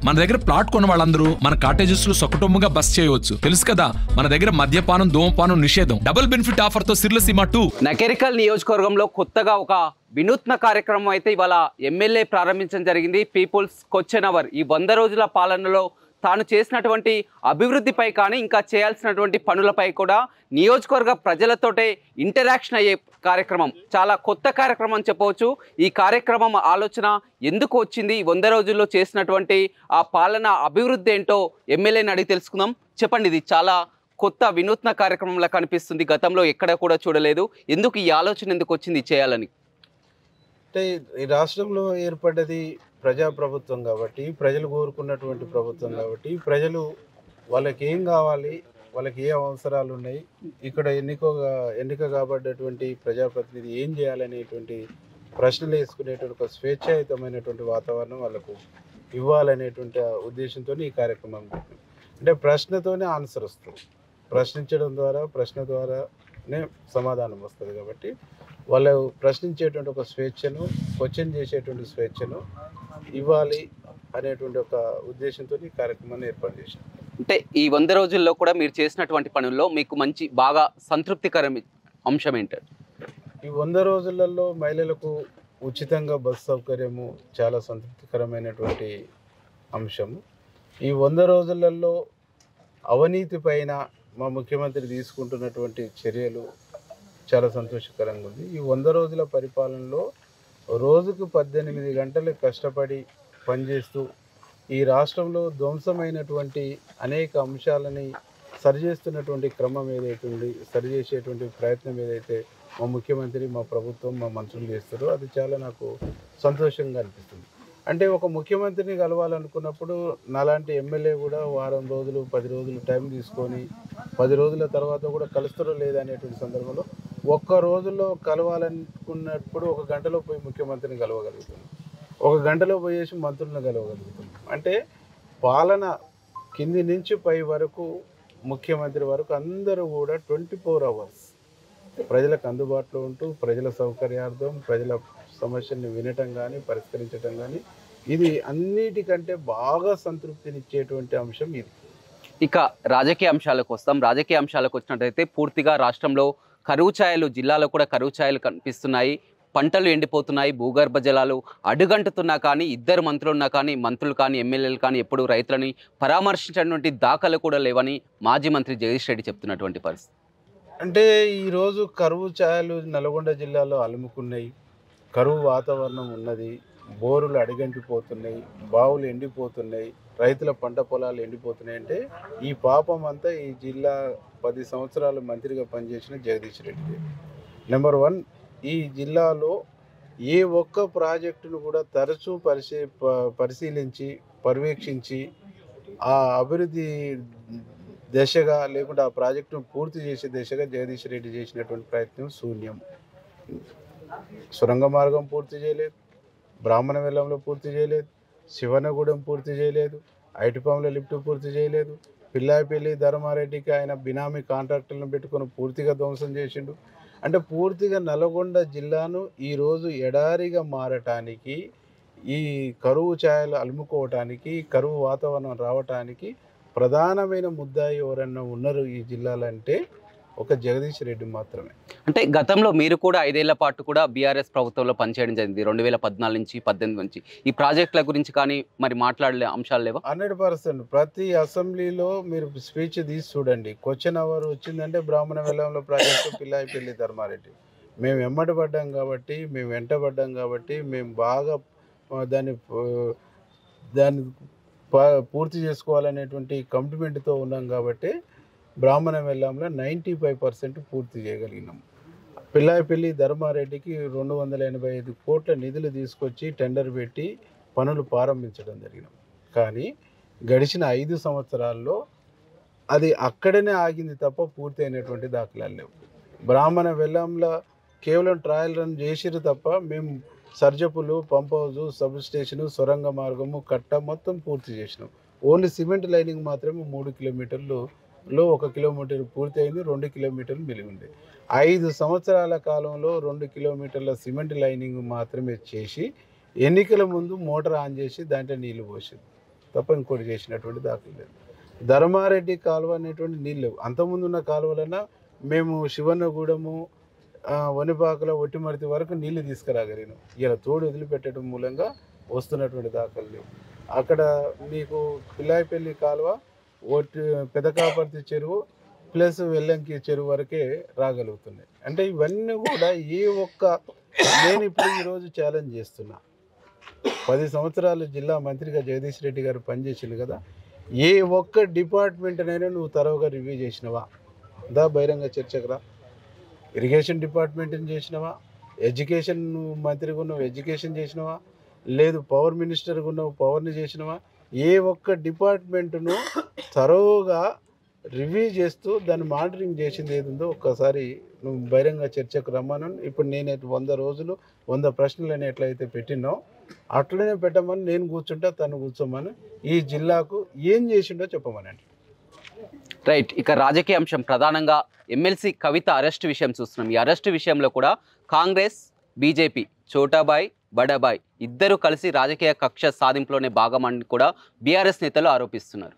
మన దగ్గర ప్లాట్ కొన్న వాళ్ళందరూ మన కాటేజెస్ లో సకుటుంబంగా బస్ చేయవచ్చు. తెలుసు కదా, మన దగ్గర మద్యపానం ధూమపానం నిషేధం. డబుల్ బెనిఫిట్ ఆఫర్ తో సిర్లసీమ 2 నకరికల్ నియోజకవర్గంలో కొత్తగా ఒక వినూత్న కార్యక్రమం అయితే ఇవాళ ఎమ్మెల్యే ప్రారంభించడం జరిగింది. People's question hour. ఈ 100 రోజుల పాలనలో తాను చేసినటువంటి అభివృద్ధిపై కానీ ఇంకా చేయాల్సినటువంటి పనులపై కూడా నియోజకవర్గ ప్రజలతోటే ఇంటరాక్షన్ అయ్యే కార్యక్రమం. చాలా కొత్త కార్యక్రమం అని చెప్పవచ్చు. ఈ కార్యక్రమం ఆలోచన ఎందుకు వచ్చింది, 100 రోజుల్లో చేసినటువంటి ఆ పాలన అభివృద్ధి ఏంటో ఎమ్మెల్యేని అడిగి తెలుసుకుందాం. చెప్పండి, ఇది చాలా కొత్త వినూత్న కార్యక్రమంలా కనిపిస్తుంది, గతంలో ఎక్కడ కూడా చూడలేదు. ఎందుకు ఈ ఆలోచన ఎందుకు వచ్చింది చేయాలని? అంటే ఈ రాష్ట్రంలో ఏర్పడ్డది ప్రజాప్రభుత్వం కాబట్టి, ప్రజలు కోరుకున్నటువంటి ప్రభుత్వం కాబట్టి, ప్రజలు వాళ్ళకి ఏం కావాలి, వాళ్ళకి ఏ అవసరాలు ఉన్నాయి, ఇక్కడ ఎన్నిక కాబడ్డటువంటి ప్రజాప్రతినిధి ఏం చేయాలనేటువంటి ప్రశ్నలు వేసుకునేటువంటి ఒక స్వేచ్ఛాయుతమైనటువంటి వాతావరణం వాళ్ళకు ఇవ్వాలనేటువంటి ఉద్దేశంతో ఈ కార్యక్రమం పెట్టింది. అంటే ప్రశ్నతోనే ఆన్సర్ వస్తుంది. ప్రశ్నించడం ద్వారా, ప్రశ్న ద్వారానే సమాధానం వస్తుంది. కాబట్టి వాళ్ళు ప్రశ్నించేటువంటి ఒక స్వేచ్ఛను, క్వశ్చన్ చేసేటువంటి స్వేచ్ఛను ఇవ్వాలి అనేటువంటి ఒక ఉద్దేశంతో ఈ కార్యక్రమాన్ని ఏర్పాటు చేశారు. అంటే ఈ 100 రోజుల్లో కూడా మీరు చేసినటువంటి పనుల్లో మీకు మంచి బాగా సంతృప్తికరం అంశం ఏంటంటే? ఈ 100 రోజులలో మహిళలకు ఉచితంగా బస్సు సౌకర్యము చాలా సంతృప్తికరమైనటువంటి అంశము. ఈ 100 రోజులలో అవినీతి పైన మా ముఖ్యమంత్రి తీసుకుంటున్నటువంటి చర్యలు చాలా సంతోషకరంగా ఉంది. ఈ 100 రోజుల పరిపాలనలో రోజుకు 18 గంటలు కష్టపడి పనిచేస్తూ ఈ రాష్ట్రంలో ధ్వంసమైనటువంటి అనేక అంశాలని సరిచేస్తున్నటువంటి క్రమం ఏదైతే ఉంది, సరిచేసేటువంటి ప్రయత్నం ఏదైతే మా ముఖ్యమంత్రి, మా ప్రభుత్వం, మా మంత్రులు చేస్తారో అది చాలా నాకు సంతోషంగా అనిపిస్తుంది. అంటే ఒక ముఖ్యమంత్రిని కలవాలనుకున్నప్పుడు నాలాంటి ఎమ్మెల్యే కూడా వారం రోజులు 10 రోజులు టైం తీసుకొని 10 రోజుల తర్వాత కూడా కలుస్తారో లేదా అనేటువంటి సందర్భంలో ఒక్క రోజుల్లో కలవాలనుకున్నప్పుడు 1 గంటలో పోయి ముఖ్యమంత్రిని కలవగలుగుతున్నాం, 1 గంటలో పోయేసి మంత్రులను కలవగలుగుతున్నాం. అంటే పాలన కింది నుంచి పై వరకు ముఖ్యమంత్రి వరకు అందరూ కూడా 24 hours ప్రజలకు అందుబాటులో ఉంటూ ప్రజల సౌకర్యార్థం, ప్రజల సమస్యల్ని వినటం కానీ, పరిష్కరించడం కానీ, ఇది అన్నిటికంటే బాగా సంతృప్తినిచ్చేటువంటి అంశం ఇది. ఇక రాజకీయ అంశాలకు వస్తాం. రాజకీయ అంశాలకు వచ్చినట్టయితే పూర్తిగా రాష్ట్రంలో కరువు ఛాయలు, జిల్లాలో కూడా కరువు ఛాయలు కనిపిస్తున్నాయి. పంటలు ఎండిపోతున్నాయి, భూగర్భ జలాలు అడుగంటున్నా కానీ, 2 మంత్రులున్నా కానీ, మంత్రులు కానీ, ఎమ్మెల్యేలు కానీ ఎప్పుడు రైతులని పరామర్శించినటువంటి దాఖలు కూడా లేవని మాజీ మంత్రి జగదీష్ రెడ్డి చెప్తున్నటువంటి పరిస్థితి. అంటే ఈరోజు కరువు ఛాయలు నల్గొండ జిల్లాలో అలుముకున్నాయి. కరువు వాతావరణం ఉన్నది, బోరులు అడుగంటిపోతున్నాయి, బావులు ఎండిపోతున్నాయి, రైతుల పంట పొలాలు ఎండిపోతున్నాయి. అంటే ఈ పాపం అంతా ఈ జిల్లా 10 సంవత్సరాలు మంత్రిగా పనిచేసిన జగదీష్ రెడ్డి. నెంబర్ 1, ఈ జిల్లాలో ఏ ఒక్క ప్రాజెక్టును కూడా తరచూ పరిశీలించి పర్యవేక్షించి ఆ అభివృద్ధి దశగా లేకుంటే ఆ ప్రాజెక్టును పూర్తి చేసే దిశగా జగదీష్ రెడ్డి చేసినటువంటి ప్రయత్నం శూన్యం. సొరంగ మార్గం పూర్తి చేయలేదు, బ్రాహ్మణ వెల్లంలో పూర్తి చేయలేదు, శివనగూడెం పూర్తి చేయలేదు, ఐటిపాముల లిఫ్ట్ పూర్తి చేయలేదు, పిల్లాయిపల్లి ధర్మారెడ్డికి ఆయన బినామీ కాంట్రాక్టర్లను పెట్టుకొని పూర్తిగా ధ్వంసం చేసిండు. అంటే పూర్తిగా నల్గొండ జిల్లాను ఈరోజు ఎడారిగా మారటానికి, ఈ కరువు ఛాయలు అలుముకోవటానికి, కరువు వాతావరణం రావటానికి ప్రధానమైన ముద్దాయి ఎవరన్నా ఉన్నారు ఈ జిల్లాలంటే ఒక జగదీష్ రెడ్డి మాత్రమే. అంటే గతంలో మీరు కూడా 5 ఏళ్ల పాటు కూడా బీఆర్ఎస్ ప్రభుత్వంలో పనిచేయడం జరిగింది, 2014 నుంచి 18 నుంచి. ఈ ప్రాజెక్టుల గురించి కానీ మరి మాట్లాడలే అంశాలు లేవా? 100%. ప్రతి అసెంబ్లీలో మీరు స్పీచ్ తీసి చూడండి, క్వశ్చన్ అవర్ వచ్చిందంటే బ్రాహ్మణ వెల్లంలో ప్రాజెక్టు, పిల్లాయిపల్లి ధర్మారెడ్డి. మేము వెంబడబడ్డాం కాబట్టి, మేము వెంటబడ్డాం కాబట్టి, మేము బాగా దాన్ని పూర్తి చేసుకోవాలనేటువంటి కమిట్మెంట్తో ఉన్నాం కాబట్టి బ్రాహ్మణ వెల్లంలో 95% పూర్తి చేయగలిగినాం. పిల్లాయిపల్లి ధర్మారెడ్డికి 285 కోట్ల నిధులు తీసుకొచ్చి టెండర్ పెట్టి పనులు ప్రారంభించడం జరిగినాం. కానీ గడిచిన 5 సంవత్సరాల్లో అది అక్కడనే ఆగింది తప్ప పూర్తి అయినటువంటి దాఖలాలు లేవు. బ్రాహ్మణ వెల్లంలో కేవలం ట్రయల్ రన్ చేసిరు తప్ప మేము సర్జపులు, పంప్ హౌస్, సబ్ స్టేషను, సొరంగ మార్గము, కట్ట మొత్తం పూర్తి చేసినాం. ఓన్లీ సిమెంట్ లైనింగ్ మాత్రమే 3 కిలోమీటర్లు 1 కిలోమీటర్ పూర్తి అయింది, 2 కిలోమీటర్లు మిగిలి ఉంది. 5 సంవత్సరాల కాలంలో 2 కిలోమీటర్ల సిమెంట్ లైనింగ్ మాత్రమే చేసి ఎన్నికల ముందు మోటార్ ఆన్ చేసి దాంట్లో నీళ్లు పోసింది. తప్ప ఇంకోటి చేసినటువంటి దాఖలు లేదు. ధర్మారెడ్డి కాలువ అనేటువంటి నీళ్ళు లేవు. అంతకుముందు ఉన్న కాలువలన్నా మేము శివన్నగూడెము వనిపాకల ఒట్టిమర్తి వరకు నీళ్లు తీసుకురాగలిగినాం. ఇలా తోడు వదిలిపెట్టడం మూలంగా వస్తున్నటువంటి దాఖలు లేవు. అక్కడ మీకు పిల్లాయిపల్లి కాలువ పెదకాపర్తి చెరువు ప్లస్ వెల్లంకి చెరువు వరకే రాగలుగుతున్నాయి. అంటే ఇవన్నీ కూడా నేను ఇప్పుడు ఈరోజు ఛాలెంజ్ చేస్తున్నా. 10 సంవత్సరాలు జిల్లా మంత్రిగా జగదీష్ రెడ్డి గారు పనిచేసింది కదా, ఏ ఒక్క డిపార్ట్మెంట్నైనా నువ్వు తరవుగా రివ్యూ చేసినవా? బహిరంగ చర్చకు రా. ఇరిగేషన్ డిపార్ట్మెంట్ని చేసినవా? ఎడ్యుకేషన్ మంత్రిగా ఉన్నావు, ఎడ్యుకేషన్ చేసినవా? లేదు పవర్ మినిస్టర్గా ఉన్నావు, పవర్ని చేసినవా? ఏ ఒక్క డిపార్ట్మెంట్ను తరోగా రివ్యూ చేస్తూ దాన్ని మానిటరింగ్ చేసింది ఏది ఉందో ఒక్కసారి నువ్వు బహిరంగ చర్చకు రమ్మను. ఇప్పుడు నేను 100 రోజులు 100 ప్రశ్నలని ఎట్లయితే పెట్టినో అట్లనే పెట్టమని నేను కూర్చుంటా, తను కూర్చోమని. ఈ జిల్లాకు ఏం చేసిండో చెప్పమనండి. రైట్. ఇక రాజకీయ అంశం ప్రధానంగా ఎమ్మెల్సీ కవిత అరెస్ట్ విషయం చూస్తున్నాం. ఈ అరెస్ట్ విషయంలో కూడా కాంగ్రెస్, బీజేపీ, చోటాబాయ్, బడాబాయ్ ఇద్దరు కలిసి రాజకీయ కక్ష సాధింపులోనే భాగమని కూడా బీఆర్ఎస్ నేతలు ఆరోపిస్తున్నారు.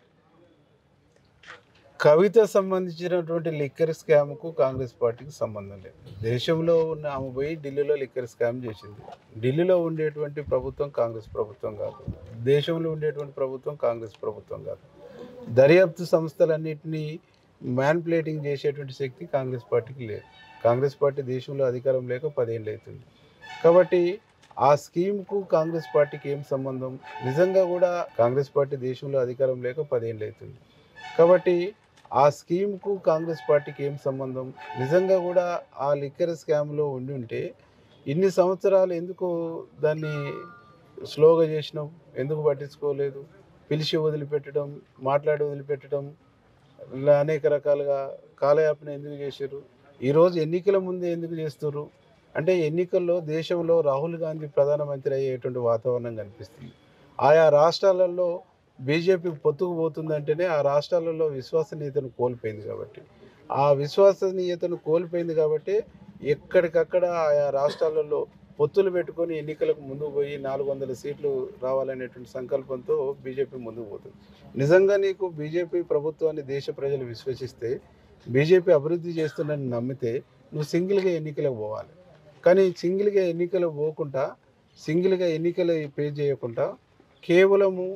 కవిత సంబంధించినటువంటి లిక్కర్ స్కామ్కు కాంగ్రెస్ పార్టీకి సంబంధం లేదు. దేశంలో ఉన్న ఆమె పోయి ఢిల్లీలో లిక్కర్ స్కామ్ చేసింది. ఢిల్లీలో ఉండేటువంటి ప్రభుత్వం కాంగ్రెస్ ప్రభుత్వం కాదు, దేశంలో ఉండేటువంటి ప్రభుత్వం కాంగ్రెస్ ప్రభుత్వం కాదు. దర్యాప్తు సంస్థలన్నింటినీ మ్యాన్పులేటింగ్ చేసేటువంటి శక్తి కాంగ్రెస్ పార్టీకి లేదు. కాంగ్రెస్ పార్టీ దేశంలో అధికారం లేక 10 ఏళ్ళు అవుతుంది. కాబట్టి ఆ స్కీమ్కు కాంగ్రెస్ పార్టీకి ఏం సంబంధం? నిజంగా కూడా కాంగ్రెస్ పార్టీ దేశంలో అధికారం లేక 10 ఏళ్ళు అవుతుంది. కాబట్టి ఆ స్కీమ్కు కాంగ్రెస్ పార్టీకి ఏం సంబంధం? నిజంగా కూడా ఆ లిక్కర్ స్కామ్లో ఉండి ఉంటే ఇన్ని సంవత్సరాలు ఎందుకు దాన్ని స్లోగా చేసినాం? ఎందుకు పట్టించుకోలేదు? పిలిచి వదిలిపెట్టడం, మాట్లాడి వదిలిపెట్టడం, ఇలా అనేక రకాలుగా కాలయాపన ఎందుకు చేశారు? ఈరోజు ఎన్నికల ముందే ఎందుకు చేస్తారు అంటే ఎన్నికల్లో దేశంలో రాహుల్ గాంధీ ప్రధానమంత్రి అయ్యేటువంటి వాతావరణం కనిపిస్తుంది. ఆయా రాష్ట్రాలలో బీజేపీ పొత్తుకు పోతుందంటేనే ఆ రాష్ట్రాలలో విశ్వసనీయతను కోల్పోయింది. కాబట్టి ఆ విశ్వసనీయతను కోల్పోయింది కాబట్టి ఎక్కడికక్కడ ఆయా రాష్ట్రాలలో పొత్తులు పెట్టుకొని ఎన్నికలకు ముందుకు పోయి 400 సీట్లు రావాలనేటువంటి సంకల్పంతో బీజేపీ ముందుకు పోతుంది. నిజంగా నీకు బీజేపీ ప్రభుత్వాన్ని దేశ ప్రజలు విశ్వసిస్తే, బీజేపీ అభివృద్ధి చేస్తుందని నమ్మితే నువ్వు సింగిల్గా ఎన్నికలకు పోవాలి. కానీ సింగిల్గా ఎన్నికలు పోకుండా, సింగిల్గా ఎన్నికలు పే చేయకుండా కేవలము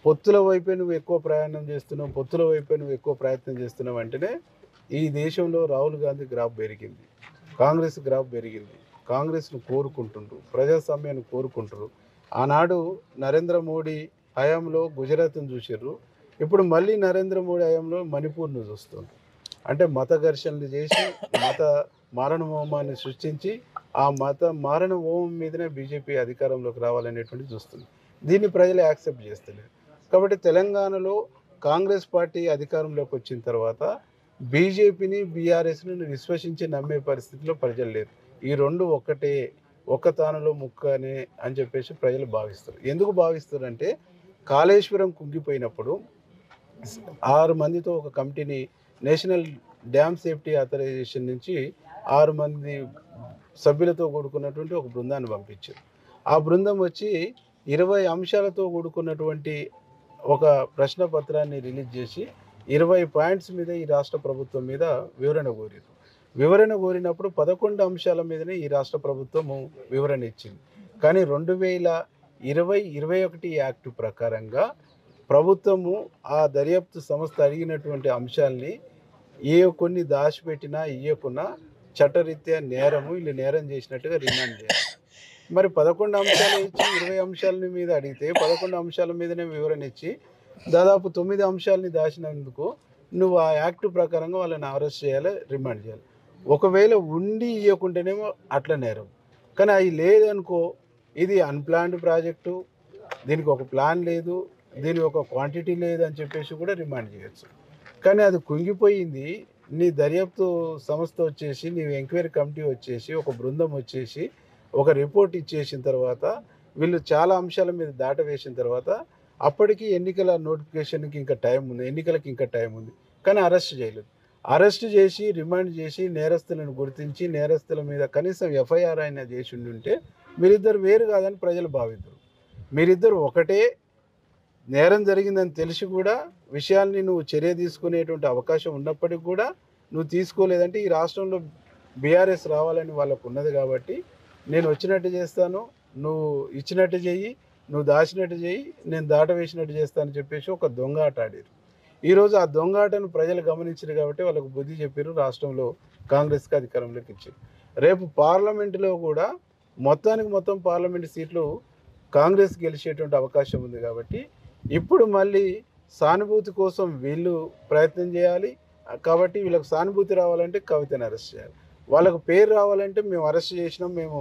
పొత్తుల వైపే నువ్వు ఎక్కువ ప్రయాణం చేస్తున్నావు, పొత్తుల వైపే నువ్వు ఎక్కువ ప్రయత్నం చేస్తున్నావు అంటేనే ఈ దేశంలో రాహుల్ గాంధీ గ్రాఫ్ పెరిగింది, కాంగ్రెస్ గ్రాఫ్ పెరిగింది. కాంగ్రెస్ను కోరుకుంటుండ్రు, ప్రజాస్వామ్యాన్ని కోరుకుంటారు. ఆనాడు నరేంద్ర మోడీ హయాంలో గుజరాత్ను చూసారు, ఇప్పుడు మళ్ళీ నరేంద్ర మోడీ హయాంలో మణిపూర్ను చూస్తుంది. అంటే మత ఘర్షణలు చేసి మత మారణ హోమాన్ని సృష్టించి ఆ మత మారణ హోమం మీదనే బీజేపీ అధికారంలోకి రావాలనేటువంటి చూస్తుంది. దీన్ని ప్రజలు యాక్సెప్ట్ చేస్తలేరు. కాబట్టి తెలంగాణలో కాంగ్రెస్ పార్టీ అధికారంలోకి వచ్చిన తర్వాత బీజేపీని, బీఆర్ఎస్ని విశ్వసించి నమ్మే పరిస్థితిలో ప్రజలు లేరు. ఈ రెండు ఒక్కటే, ఒక్క తానులో ముక్కనే అని చెప్పేసి ప్రజలు భావిస్తారు. ఎందుకు భావిస్తారు అంటే కాళేశ్వరం కుంగిపోయినప్పుడు 6 మందితో ఒక కమిటీని నేషనల్ డ్యామ్ సేఫ్టీ ఆథరైజేషన్ నుంచి 6 మంది సభ్యులతో కూడుకున్నటువంటి ఒక బృందాన్ని పంపించారు. ఆ బృందం వచ్చి 20 అంశాలతో కూడుకున్నటువంటి ఒక ప్రశ్న పత్రాన్ని రిలీజ్ చేసి 20 పాయింట్స్ మీద ఈ రాష్ట్ర ప్రభుత్వం మీద వివరణ కోరారు. వివరణ కోరినప్పుడు 11 అంశాల మీదనే ఈ రాష్ట్ర ప్రభుత్వము వివరణ ఇచ్చింది. కానీ 2020-21 యాక్ట్ ప్రకారంగా ప్రభుత్వము ఆ దర్యాప్తు సంస్థ అడిగినటువంటి అంశాలని కొన్ని దాచిపెట్టినా ఇయ్యకున్నా చట్టరీత్యా నేరము, వీళ్ళు నేరం చేసినట్టుగా రిమాండ్ చేయాలి. మరి 11 అంశాలు ఇచ్చి 20 అంశాల మీద అడిగితే 11 అంశాల మీదనే వివరణ ఇచ్చి దాదాపు 9 అంశాలని దాచినందుకు నువ్వు ఆ యాక్ట్ ప్రకారంగా వాళ్ళని అరెస్ట్ చేయాలి, రిమాండ్ చేయాలి. ఒకవేళ ఉండి ఇవ్వకుంటేనేమో అట్లా నేరం. కానీ అది లేదనుకో, ఇది అన్ప్లాన్డ్ ప్రాజెక్టు, దీనికి ఒక ప్లాన్ లేదు, దీని ఒక క్వాంటిటీ లేదు అని చెప్పేసి కూడా రిమాండ్ చేయొచ్చు. కానీ అది కుంగిపోయింది. నీ దర్యాప్తు సంస్థ వచ్చేసి, నీ ఎంక్వైరీ కమిటీ వచ్చేసి, ఒక బృందం వచ్చేసి ఒక రిపోర్ట్ ఇచ్చేసిన తర్వాత వీళ్ళు చాలా అంశాల మీద దాట వేసిన తర్వాత అప్పటికి ఎన్నికల నోటిఫికేషన్కి ఇంకా టైం ఉంది, ఎన్నికలకి ఇంకా టైం ఉంది. కానీ అరెస్ట్ చేయలేదు. అరెస్ట్ చేసి రిమాండ్ చేసి నేరస్తులను గుర్తించి నేరస్తుల మీద కనీసం ఎఫ్ఐఆర్ అయినా చేసి ఉంటే మీరిద్దరు వేరు కాదని ప్రజలు భావిద్దరు. మీరిద్దరు ఒకటే, నేరం జరిగిందని తెలిసి కూడా విషయాల్ని నువ్వు చర్య తీసుకునేటువంటి అవకాశం ఉన్నప్పటికీ కూడా నువ్వు తీసుకోలేదంటే ఈ రాష్ట్రంలో బీఆర్ఎస్ రావాలని వాళ్ళకు ఉన్నది కాబట్టి నేను వచ్చినట్టు చేస్తాను, నువ్వు ఇచ్చినట్టు చెయ్యి, నువ్వు దాచినట్టు చెయ్యి, నేను దాట వేసినట్టు చేస్తానని చెప్పేసి ఒక దొంగ ఆట ఆడారు. ఈరోజు ఆ దొంగ ఆటను ప్రజలు గమనించారు కాబట్టి వాళ్ళకు బుద్ధి చెప్పారు, రాష్ట్రంలో కాంగ్రెస్కి అధికారంలోకి ఇచ్చారు. రేపు పార్లమెంటులో కూడా మొత్తం పార్లమెంటు సీట్లు కాంగ్రెస్ గెలిచేటువంటి అవకాశం ఉంది కాబట్టి ఇప్పుడు మళ్ళీ సానుభూతి కోసం వీళ్ళు ప్రయత్నం చేయాలి. కాబట్టి వీళ్ళకి సానుభూతి రావాలంటే కవితను అరెస్ట్ చేయాలి, వాళ్ళకు పేరు రావాలంటే మేము అరెస్ట్ చేసినాం, మేము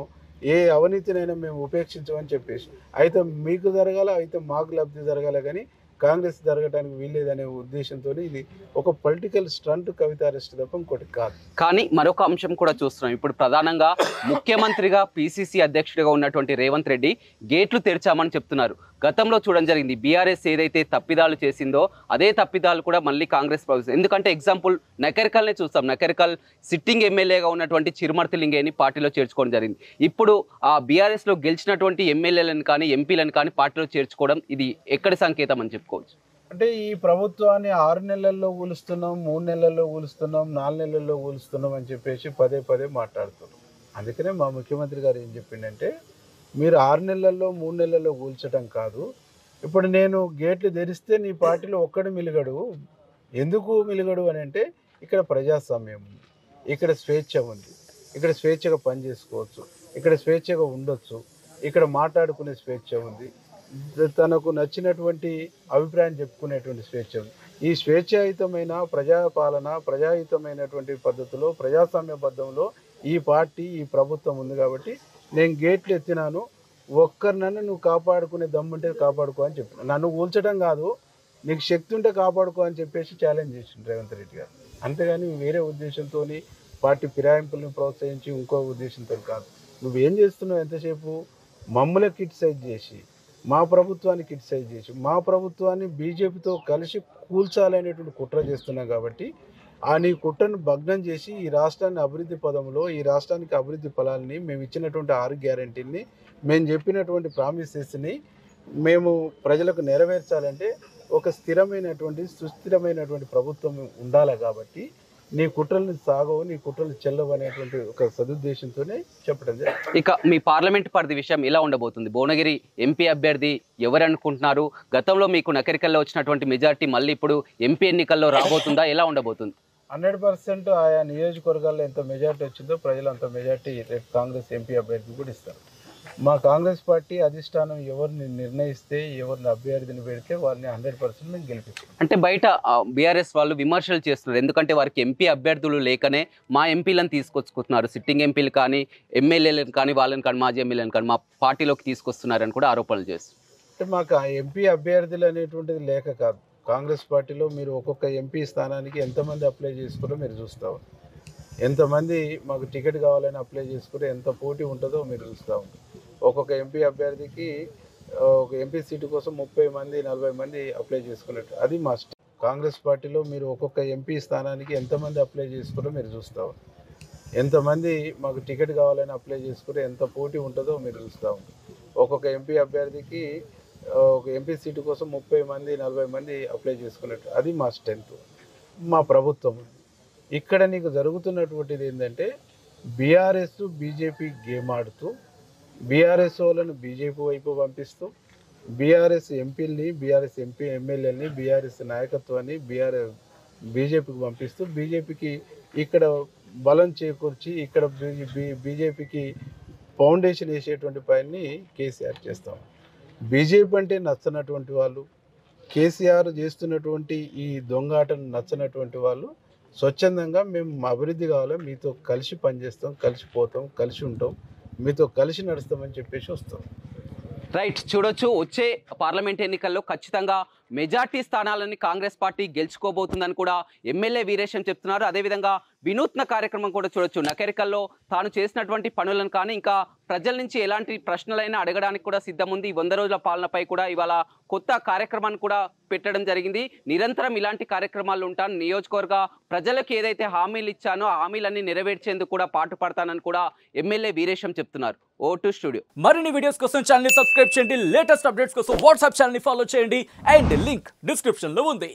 ఏ అవినీతినైనా మేము ఉపేక్షించమని చెప్పేసి అయితే మీకు జరగాల, అయితే మాకు లబ్ధి జరగాల, కానీ కాంగ్రెస్ జరగడానికి వీల్లేదనే ఉద్దేశంతో ఇది ఒక పొలిటికల్ స్టంట్ కవిత అరెస్ట్ తప్ప ఇంకోటి కాదు. కానీ మరొక అంశం కూడా చూస్తున్నాం. ఇప్పుడు ప్రధానంగా ముఖ్యమంత్రిగా పిసిసి అధ్యక్షుడిగా ఉన్నటువంటి రేవంత్ రెడ్డి గేట్లు తెరిచామని చెప్తున్నారు. గతంలో చూడడం జరిగింది, బీఆర్ఎస్ ఏదైతే తప్పిదాలు చేసిందో అదే తప్పిదాలు కూడా మళ్ళీ కాంగ్రెస్ ప్రభుత్వం. ఎందుకంటే ఎగ్జాంపుల్ నకరికల్నే చూస్తాం. నకరికల్ సిట్టింగ్ ఎమ్మెల్యేగా ఉన్నటువంటి చిరుమర్తి లింగేని పార్టీలో చేర్చుకోవడం జరిగింది. ఇప్పుడు ఆ బీఆర్ఎస్లో గెలిచినటువంటి ఎమ్మెల్యేలను కానీ ఎంపీలను కానీ పార్టీలో చేర్చుకోవడం ఇది ఎక్కడి సంకేతం అని చెప్పుకోవచ్చు? అంటే ఈ ప్రభుత్వాన్ని 6 నెలల్లో కూలుస్తున్నాం, 3 నెలల్లో కూలుస్తున్నాం, 4 నెలల్లో కూలుస్తున్నాం అని చెప్పేసి పదే మాట్లాడుతున్నాం. అందుకనే మా ముఖ్యమంత్రి గారు ఏం చెప్పిండంటే, మీరు 6 నెలల్లో 3 నెలల్లో కూల్చడం కాదు, ఇప్పుడు నేను గేట్లు తెరిస్తే నీ పార్టీలో ఒక్కడు మిలిగడు. ఎందుకు మిలిగడు అని అంటే ఇక్కడ ప్రజాస్వామ్యం ఉంది, ఇక్కడ స్వేచ్ఛ ఉంది, ఇక్కడ స్వేచ్ఛగా పని చేసుకోవచ్చు, ఇక్కడ స్వేచ్ఛగా ఉండొచ్చు, ఇక్కడ మాట్లాడుకునే స్వేచ్ఛ ఉంది, తనకు నచ్చినటువంటి అభిప్రాయం చెప్పుకునేటువంటి స్వేచ్ఛ ఉంది. ఈ స్వేచ్ఛాయుతమైన ప్రజాపాలన, ప్రజాయుతమైనటువంటి పద్ధతిలో, ప్రజాస్వామ్యబద్ధంలో ఈ పార్టీ, ఈ ప్రభుత్వం ఉంది కాబట్టి నేను గేట్లు ఎత్తినాను, ఒక్కరినన్ను నువ్వు కాపాడుకునే దమ్ముంటే కాపాడుకో అని చెప్పిన. నన్ను కూల్చడం కాదు, నీకు శక్తి ఉంటే కాపాడుకో అని చెప్పేసి ఛాలెంజ్ చేసిండు రేవంత్ రెడ్డి గారు. అంతేగాని వేరే ఉద్దేశంతో పార్టీ ఫిరాయింపులను ప్రోత్సహించి ఇంకో ఉద్దేశంతో కాదు. నువ్వేం చేస్తున్నావు? ఎంతసేపు మమ్మల్ని క్రిటిసైజ్ చేసి, మా ప్రభుత్వాన్ని క్రిటిసైజ్ చేసి, మా ప్రభుత్వాన్ని బీజేపీతో కలిసి కూల్చాలనేటువంటి కుట్ర చేస్తున్నాం కాబట్టి నీ కుట్రను భగ్నం చేసి ఈ రాష్ట్రాన్ని అభివృద్ధి పదంలో, ఈ రాష్ట్రానికి అభివృద్ధి ఫలాలని, మేము ఇచ్చినటువంటి 6 గ్యారెంటీని, మేము చెప్పినటువంటి ప్రామిసెస్ని మేము ప్రజలకు నెరవేర్చాలంటే ఒక స్థిరమైనటువంటి, సుస్థిరమైనటువంటి ప్రభుత్వం ఉండాలి. కాబట్టి నీ కుట్రలు సాగవు, నీ కుట్రలు చెల్లవు అనేటువంటి ఒక సదుద్దేశంతోనే చెప్పడం జరిగింది. ఇక మీ పార్లమెంట్ పరిధి విషయం ఎలా ఉండబోతుంది? భువనగిరి ఎంపీ అభ్యర్థి ఎవరు అనుకుంటున్నారు? గతంలో మీకు నకరికల్లో వచ్చినటువంటి మెజార్టీ మళ్ళీ ఇప్పుడు ఎంపీ ఎన్నికల్లో రాబోతుందా? ఎలా ఉండబోతుంది? 100% ఆయా నియోజకవర్గాల్లో ఎంత మెజార్టీ వచ్చిందో ప్రజలు అంత మెజార్టీ రేపు కాంగ్రెస్ ఎంపీ అభ్యర్థి కూడా ఇస్తారు. మా కాంగ్రెస్ పార్టీ అధిష్టానం ఎవరిని నిర్ణయిస్తే, ఎవరిని అభ్యర్థిని పెడితే వారిని 100% మేము గెలిపిస్తాం. అంటే బయట బీఆర్ఎస్ వాళ్ళు విమర్శలు చేస్తున్నారు, ఎందుకంటే వారికి ఎంపీ అభ్యర్థులు లేకనే మా ఎంపీలను తీసుకొచ్చుకుంటున్నారు, సిట్టింగ్ ఎంపీలు కానీ ఎమ్మెల్యేలను కానీ వాళ్ళని కానీ మాజీ ఎమ్మెల్యేలను కానీ మా పార్టీలోకి తీసుకొస్తున్నారని కూడా ఆరోపణలు చేస్తారు. అంటే మాకు ఆ ఎంపీ అభ్యర్థులు అనేటువంటిది లేక కాదు. కాంగ్రెస్ పార్టీలో మీరు ఒక్కొక్క ఎంపీ స్థానానికి ఎంతమంది అప్లై చేసుకున్నారో మీరు చూస్తావు, ఎంతమంది మాకు టికెట్ కావాలని అప్లై చేసుకుంటే ఎంత పోటీ ఉంటుందో మీరు చూస్తూ ఉంటారు. ఒక్కొక్క ఎంపీ అభ్యర్థికి ఒక ఎంపీ సీటు కోసం 30 మంది 40 మంది అప్లై చేసుకున్నట్టు అది మా కాంగ్రెస్ పార్టీలో మీరు ఒక్కొక్క ఎంపీ స్థానానికి ఎంతమంది అప్లై చేసుకున్నారో మీరు చూస్తావు, ఎంతమంది మాకు టికెట్ కావాలని అప్లై చేసుకుంటే ఎంత పోటీ ఉంటుందో మీరు చూస్తూ ఉంటారు. ఒక్కొక్క ఎంపీ అభ్యర్థికి ఒక ఎంపీ సీటు కోసం 30 మంది 40 మంది అప్లై చేసుకున్నట్టు అది మా స్ట్రెంత్, మా ప్రభుత్వం. ఇక్కడ నీకు జరుగుతున్నటువంటిది ఏంటంటే బీఆర్ఎస్ బీజేపీ గేమ్ ఆడుతూ, బీఆర్ఎస్ వాళ్ళను బీజేపీ వైపు పంపిస్తూ, బీఆర్ఎస్ ఎంపీలని, బీఆర్ఎస్ ఎంపీ ఎమ్మెల్యేలని, బీఆర్ఎస్ నాయకత్వాన్ని బీజేపీకి పంపిస్తూ, బీజేపీకి ఇక్కడ బలం చేకూర్చి, ఇక్కడ బీజేపీకి ఫౌండేషన్ వేసేటువంటి పని కేసీఆర్ చేస్తాం. బీజేపీ అంటే నచ్చనటువంటి వాళ్ళు, కేసీఆర్ చేస్తున్నటువంటి ఈ దొంగాటను నచ్చనటువంటి వాళ్ళు స్వచ్ఛందంగా మేము అభివృద్ధి కావాలి, మీతో కలిసి పనిచేస్తాం, కలిసి పోతాం, కలిసి ఉంటాం, మీతో కలిసి నడుస్తామని చెప్పేసి వస్తాం. రైట్, చూడొచ్చు వచ్చే పార్లమెంట్ ఎన్నికల్లో ఖచ్చితంగా మెజార్టీ స్థానాలని కాంగ్రెస్ పార్టీ గెలుచుకోబోతుందని కూడా ఎమ్మెల్యే వీరేశం చెప్తున్నారు. అదేవిధంగా వినూత్న కార్యక్రమం కూడా చూడొచ్చు. నకరికల్లో తాను చేసినటువంటి పనులను కానీ ఇంకా ప్రజల నుంచి ఎలాంటి ప్రశ్నలైనా అడగడానికి కూడా సిద్ధం ఉంది. 100 రోజుల పాలనపై కూడా ఇవాళ కొత్త కార్యక్రమాన్ని కూడా పెట్టడం జరిగింది. నిరంతరం ఇలాంటి కార్యక్రమాలు ఉంటాను, నియోజకవర్గ ప్రజలకు ఏదైతే హామీలు ఇచ్చానో ఆ హామీలన్నీ నెరవేర్చేందుకు కూడా పాటుపడతానని కూడా ఎమ్మెల్యే వీరేశం చెప్తున్నారు. O2 studio. మరిన్ని వీడియోస్ కోసం ఛానల్ ని సబ్స్క్రైబ్ చేయండి, లేటెస్ట్ అప్డేట్స్ కోసం వాట్సాప్ ఛానల్ ని ఫాలో చేయండి అండ్ లింక్ డిస్క్రిప్షన్ లో ఉంది.